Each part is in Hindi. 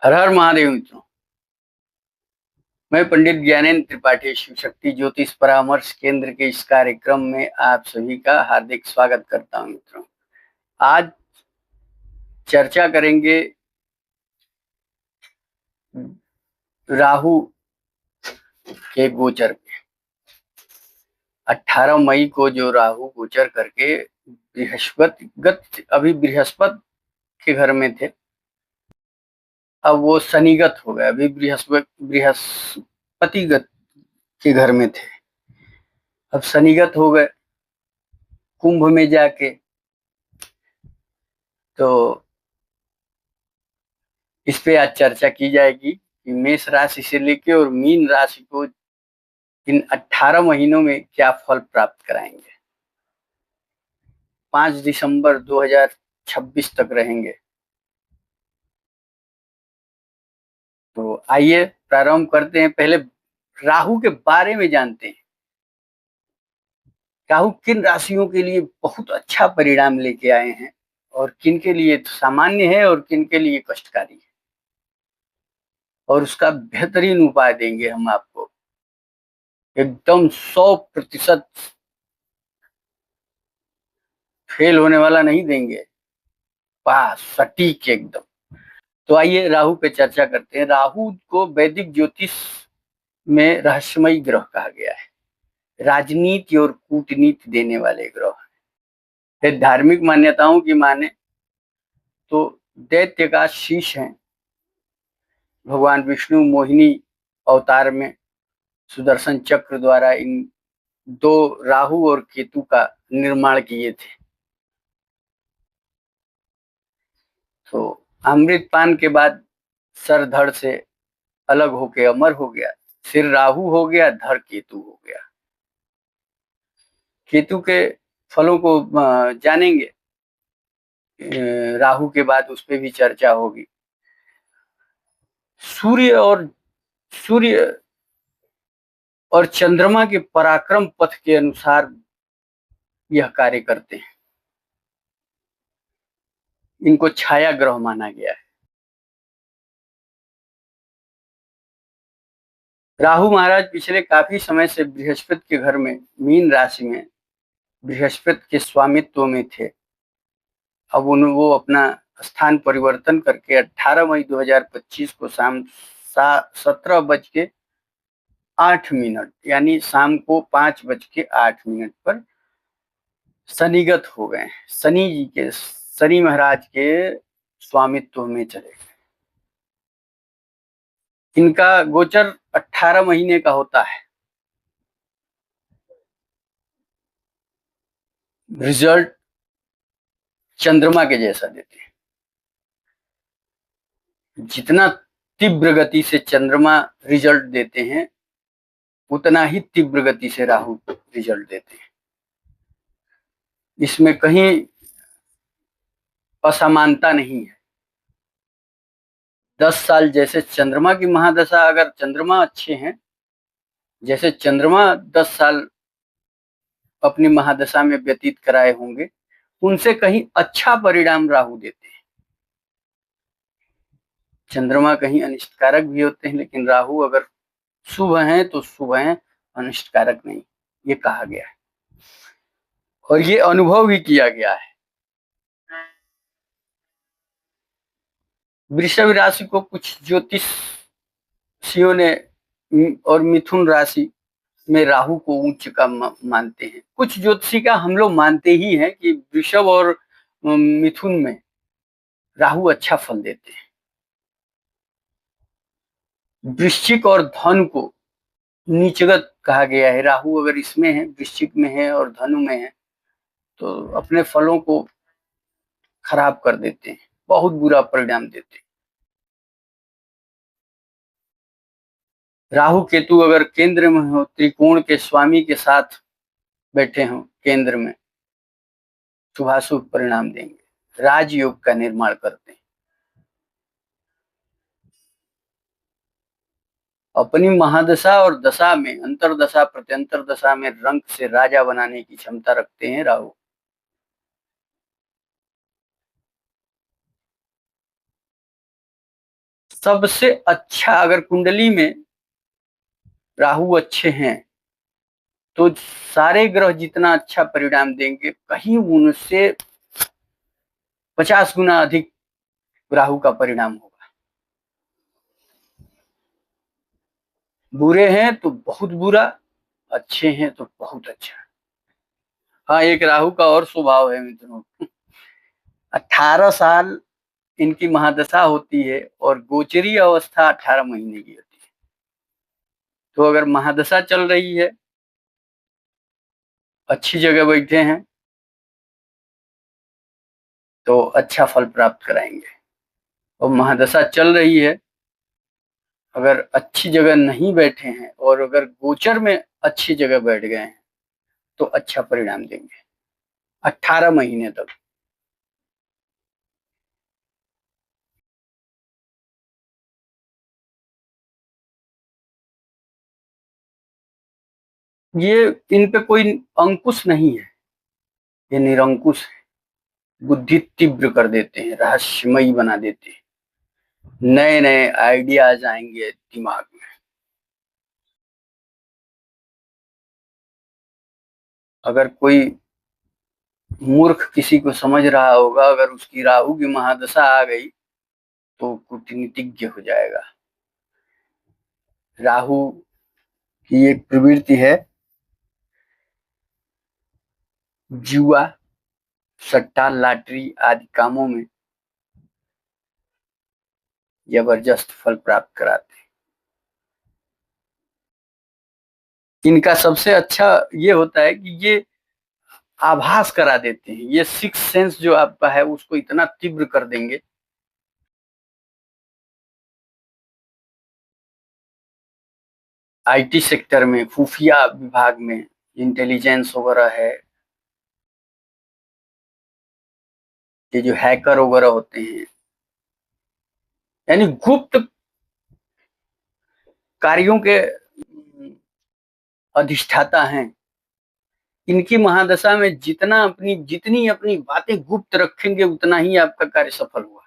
हर हर महादेव मित्रों। मैं पंडित ज्ञानेंद्र त्रिपाठी शिव शक्ति ज्योतिष परामर्श केंद्र के इस कार्यक्रम में आप सभी का हार्दिक स्वागत करता हूं मित्रों। आज चर्चा करेंगे राहु के गोचर पे। 18 मई को जो राहु गोचर करके बृहस्पति के घर में थे, अब वो शनिगत हो गए। अभी बृहस्पतिगत के घर में थे, अब शनिगत हो गए कुंभ में जाके। तो इस पे आज चर्चा की जाएगी कि मेष राशि से लेके और मीन राशि को इन 18 महीनों में क्या फल प्राप्त कराएंगे। 5 दिसंबर 2026 तक रहेंगे। तो आइए प्रारंभ करते हैं। पहले राहु के बारे में जानते हैं। राहु किन राशियों के लिए बहुत अच्छा परिणाम लेके आए हैं और किन के लिए सामान्य है और किन के लिए कष्टकारी है, और उसका बेहतरीन उपाय देंगे हम आपको। एकदम 100% फेल होने वाला नहीं देंगे, पास सटीक एकदम। तो आइए राहु पे चर्चा करते हैं। राहु को वैदिक ज्योतिष में रहस्यमयी ग्रह कहा गया है। राजनीति और कूटनीति देने वाले ग्रह है। धार्मिक मान्यताओं की माने तो दैत्य का शीश है। भगवान विष्णु मोहिनी अवतार में सुदर्शन चक्र द्वारा इन दो राहु और केतु का निर्माण किए थे। तो अमृतपान के बाद सर धड़ से अलग होके अमर हो गया। सिर राहु हो गया, धड़ केतु हो गया। केतु के फलों को जानेंगे। राहु के बाद उस पर भी चर्चा होगी। सूर्य और चंद्रमा के पराक्रम पथ के अनुसार यह कार्य करते हैं। इनको छाया ग्रह माना गया है। राहु महाराज पिछले काफी समय से बृहस्पति के घर में मीन राशि में बृहस्पति के स्वामित्व में थे। अब वो अपना स्थान परिवर्तन करके 18 मई 2025 को शाम 17:08 यानी शाम को 5:08 पर शनिगत हो गए। शनि महाराज के स्वामित्व में चले गए। इनका गोचर 18 महीने का होता है। रिजल्ट चंद्रमा के जैसा देते हैं। जितना तीव्र गति से चंद्रमा रिजल्ट देते हैं, उतना ही तीव्र गति से राहु रिजल्ट देते हैं। इसमें कहीं असमानता नहीं है। 10 साल जैसे चंद्रमा की महादशा, अगर चंद्रमा अच्छे हैं, जैसे चंद्रमा 10 साल अपनी महादशा में व्यतीत कराए होंगे, उनसे कहीं अच्छा परिणाम राहु देते हैं। चंद्रमा कहीं अनिष्टकारक भी होते हैं, लेकिन राहु अगर शुभ हैं तो शुभ हैं, अनिष्टकारक नहीं, ये कहा गया है और ये अनुभव भी किया गया है। वृषभ राशि को कुछ ज्योतिषियों ने और मिथुन राशि में राहु को उच्च का मानते हैं। कुछ ज्योतिषी का हम लोग मानते ही हैं कि वृषभ और मिथुन में राहु अच्छा फल देते हैं। वृश्चिक और धनु को नीचगत कहा गया है। राहु अगर इसमें है, वृश्चिक में है और धनु में है, तो अपने फलों को खराब कर देते हैं, बहुत बुरा परिणाम देते हैं। राहु केतु अगर केंद्र में हो, त्रिकोण के स्वामी के साथ बैठे हो केंद्र में, शुभाशुभ परिणाम देंगे, राजयोग का निर्माण करते हैं। अपनी महादशा और दशा में, अंतरदशा प्रत्यंतर दशा में रंग से राजा बनाने की क्षमता रखते हैं राहु। सबसे अच्छा अगर कुंडली में राहु अच्छे हैं तो सारे ग्रह जितना अच्छा परिणाम देंगे, कहीं उनसे 50 गुना अधिक राहु का परिणाम होगा। बुरे हैं तो बहुत बुरा, अच्छे हैं तो बहुत अच्छा। हाँ, एक राहु का और स्वभाव है मित्रों, 18 साल इनकी महादशा होती है और गोचरी अवस्था 18 महीने की होती है। तो अगर महादशा चल रही है, अच्छी जगह बैठे हैं, तो अच्छा फल प्राप्त कराएंगे। और महादशा चल रही है, अगर अच्छी जगह नहीं बैठे हैं और अगर गोचर में अच्छी जगह बैठ गए हैं तो अच्छा परिणाम देंगे 18 महीने तक। ये इन पे कोई अंकुश नहीं है, ये निरंकुश है। बुद्धि तीव्र कर देते हैं, रहस्यमयी बना देते हैं, नए नए आइडियाज आएंगे दिमाग में। अगर कोई मूर्ख किसी को समझ रहा होगा, अगर उसकी राहु की महादशा आ गई तो कूटनीतिज्ञ हो जाएगा। राहु की एक प्रवृत्ति है जुआ, सट्टा, लॉटरी आदि कामों में जबरदस्त फल प्राप्त कराते हैं। इनका सबसे अच्छा ये होता है कि ये आभास करा देते हैं, ये सिक्स सेंस जो आपका है उसको इतना तीव्र कर देंगे। आईटी सेक्टर में, खुफिया विभाग में, इंटेलिजेंस वगैरह है, ये जो हैकर वगैरह होते हैं, यानी गुप्त कार्यों के अधिष्ठाता हैं। इनकी महादशा में जितनी अपनी बातें गुप्त रखेंगे उतना ही आपका कार्य सफल हुआ।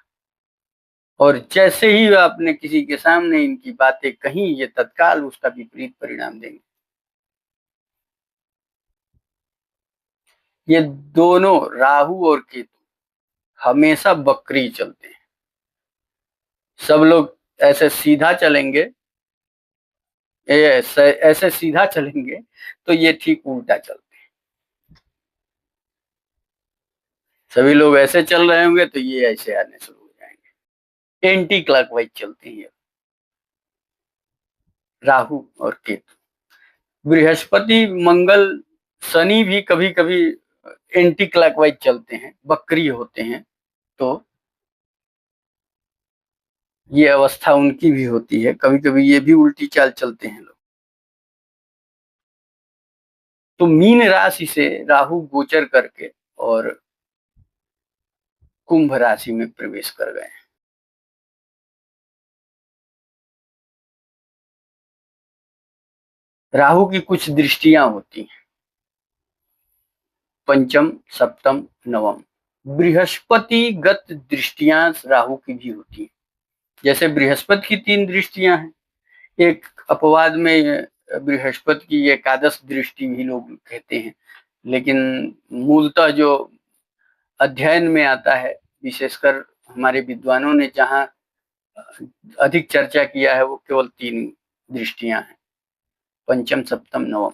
और जैसे ही आपने किसी के सामने इनकी बातें कही, ये तत्काल उसका विपरीत परिणाम देंगे। ये दोनों राहु और केतु हमेशा बकरी चलते हैं। सब लोग ऐसे सीधा चलेंगे, ऐसे सीधा चलेंगे तो ये ठीक उल्टा चलते हैं। सभी लोग ऐसे चल रहे होंगे तो ये ऐसे आने शुरू हो जाएंगे। एंटी क्लॉकवाइज चलते हैं राहु और केतु। बृहस्पति, मंगल, शनि भी कभी कभी एंटी क्लॉकवाइज चलते हैं, बकरी होते हैं। तो ये अवस्था उनकी भी होती है, कभी कभी ये भी उल्टी चाल चलते हैं लोग। तो मीन राशि से राहु गोचर करके और कुंभ राशि में प्रवेश कर गए। राहु की कुछ दृष्टियां होती हैं, पंचम, सप्तम, नवम। बृहस्पति गत दृष्टियां राहु की भी होती हैं। जैसे बृहस्पति की 3 दृष्टियां हैं। एक अपवाद में बृहस्पति की एकादश दृष्टि भी लोग कहते हैं, लेकिन मूलतः जो अध्ययन में आता है, विशेषकर हमारे विद्वानों ने जहां अधिक चर्चा किया है, वो केवल 3 दृष्टियां हैं, पंचम, सप्तम, नवम।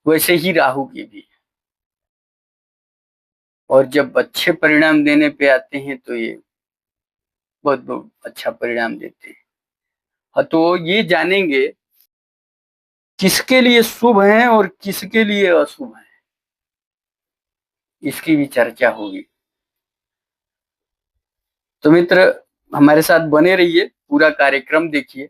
वैसे ही राहु की भी। और जब अच्छे परिणाम देने पे आते हैं तो ये बहुत बहुत अच्छा परिणाम देते हैं। हाँ, तो ये जानेंगे किसके लिए शुभ है और किसके लिए अशुभ है, इसकी भी चर्चा होगी। तो मित्र, हमारे साथ बने रहिए, पूरा कार्यक्रम देखिए,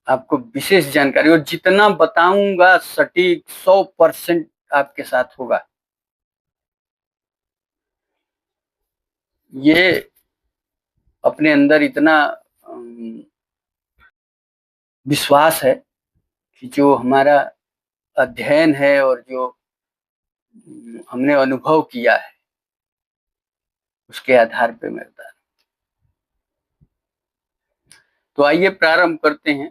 आपको विशेष जानकारी और जितना बताऊंगा सटीक 100% आपके साथ होगा। ये अपने अंदर इतना विश्वास है कि जो हमारा अध्ययन है और जो हमने अनुभव किया है उसके आधार पे मैं बता रहा हूं। तो आइए प्रारंभ करते हैं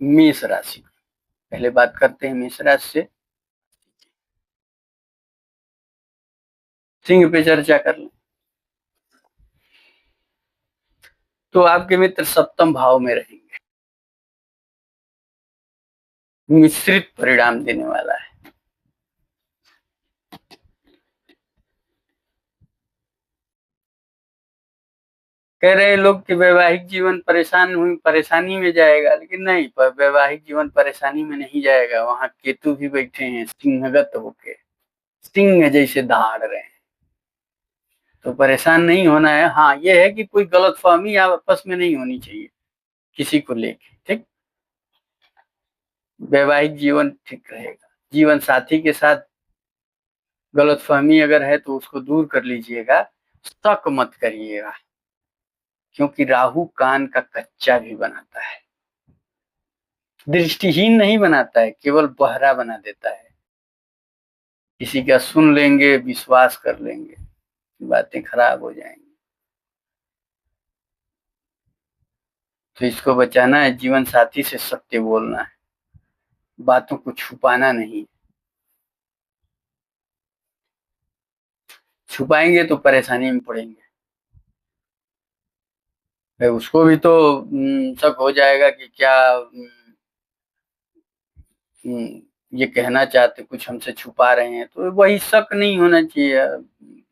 मेष राशि। पहले बात करते हैं मेष राशि से। सिंह पे चर्चा कर लें। तो आपके मित्र सप्तम भाव में रहेंगे, मिश्रित परिणाम देने वाला है। कह रहे हैं लोग कि वैवाहिक जीवन परेशानी में जाएगा, लेकिन नहीं, वैवाहिक जीवन परेशानी में नहीं जाएगा। वहां केतु भी बैठे हैं सिंहगत होके, सिंह जैसे दहाड़ रहे हैं, तो परेशान नहीं होना है। हाँ, ये है कि कोई गलतफहमी आपस में नहीं होनी चाहिए किसी को लेके, ठीक। वैवाहिक जीवन ठीक रहेगा। जीवन साथी के साथ गलतफहमी अगर है तो उसको दूर कर लीजिएगा, शक मत करिएगा, क्योंकि राहु कान का कच्चा भी बनाता है, दृष्टिहीन नहीं बनाता है, केवल बहरा बना देता है। किसी का सुन लेंगे, विश्वास कर लेंगे, बातें खराब हो जाएंगी। तो इसको बचाना है, जीवन साथी से सत्य बोलना है, बातों को छुपाना नहीं। छुपाएंगे तो परेशानी में पड़ेंगे। उसको भी तो शक हो जाएगा कि क्या ये कहना चाहते, कुछ हमसे छुपा रहे हैं। तो वही शक नहीं होना चाहिए।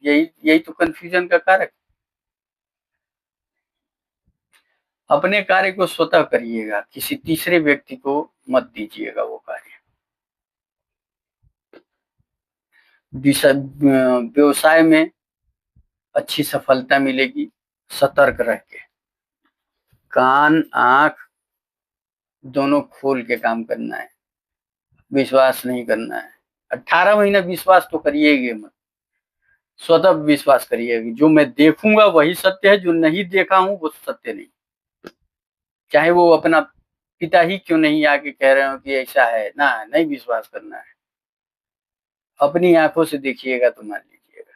यही यही तो कंफ्यूजन का कारक। अपने कार्य को स्वतः करिएगा, किसी तीसरे व्यक्ति को मत दीजिएगा वो कार्य। व्यवसाय में अच्छी सफलता मिलेगी। सतर्क रह के, कान आंख दोनों खोल के काम करना है, विश्वास नहीं करना है। 18 महीना विश्वास तो करिएगा मत, स्वतः विश्वास करिएगा। जो मैं देखूंगा वही सत्य है, जो नहीं देखा हूं वो सत्य नहीं। चाहे वो अपना पिता ही क्यों नहीं आके कह रहे हो कि ऐसा है ना, नहीं विश्वास करना है। अपनी आंखों से देखिएगा तो मान लीजिएगा।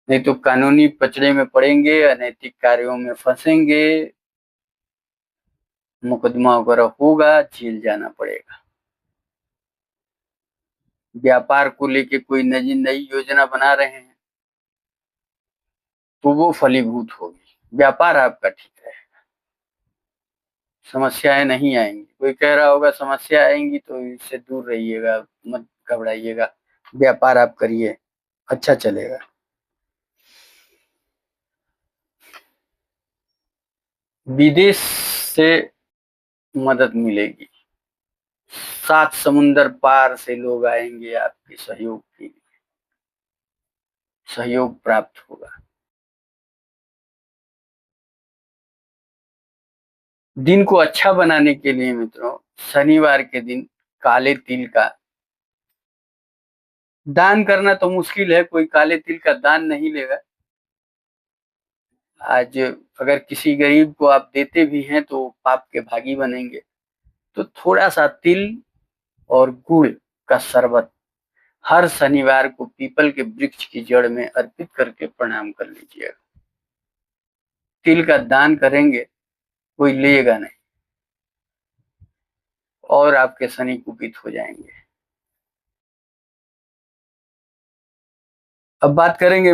नहीं तो कानूनी पचड़े में पड़ेंगे, अनैतिक कार्यों में फंसेंगे, मुकदमा वगैरह होगा, जेल जाना पड़ेगा। व्यापार को लेके कोई नई योजना बना रहे हैं तो वो फलीभूत होगी। व्यापार आपका ठीक है, समस्याएं नहीं आएंगी। कोई कह रहा होगा समस्या आएंगी तो इससे दूर रहिएगा, मत घबराइएगा, व्यापार आप करिए, अच्छा चलेगा। विदेश से मदद मिलेगी, 7 समुंदर पार से लोग आएंगे आपके सहयोग के लिए, सहयोग प्राप्त होगा। दिन को अच्छा बनाने के लिए मित्रों, शनिवार के दिन काले तिल का दान करना तो मुश्किल है, कोई काले तिल का दान नहीं लेगा। आज अगर किसी गरीब को आप देते भी हैं तो पाप के भागी बनेंगे। तो थोड़ा सा तिल और गुड़ का शरबत हर शनिवार को पीपल के वृक्ष की जड़ में अर्पित करके प्रणाम कर लीजिएगा। तिल का दान करेंगे, कोई लेगा नहीं और आपके शनि कुपित हो जाएंगे। अब बात करेंगे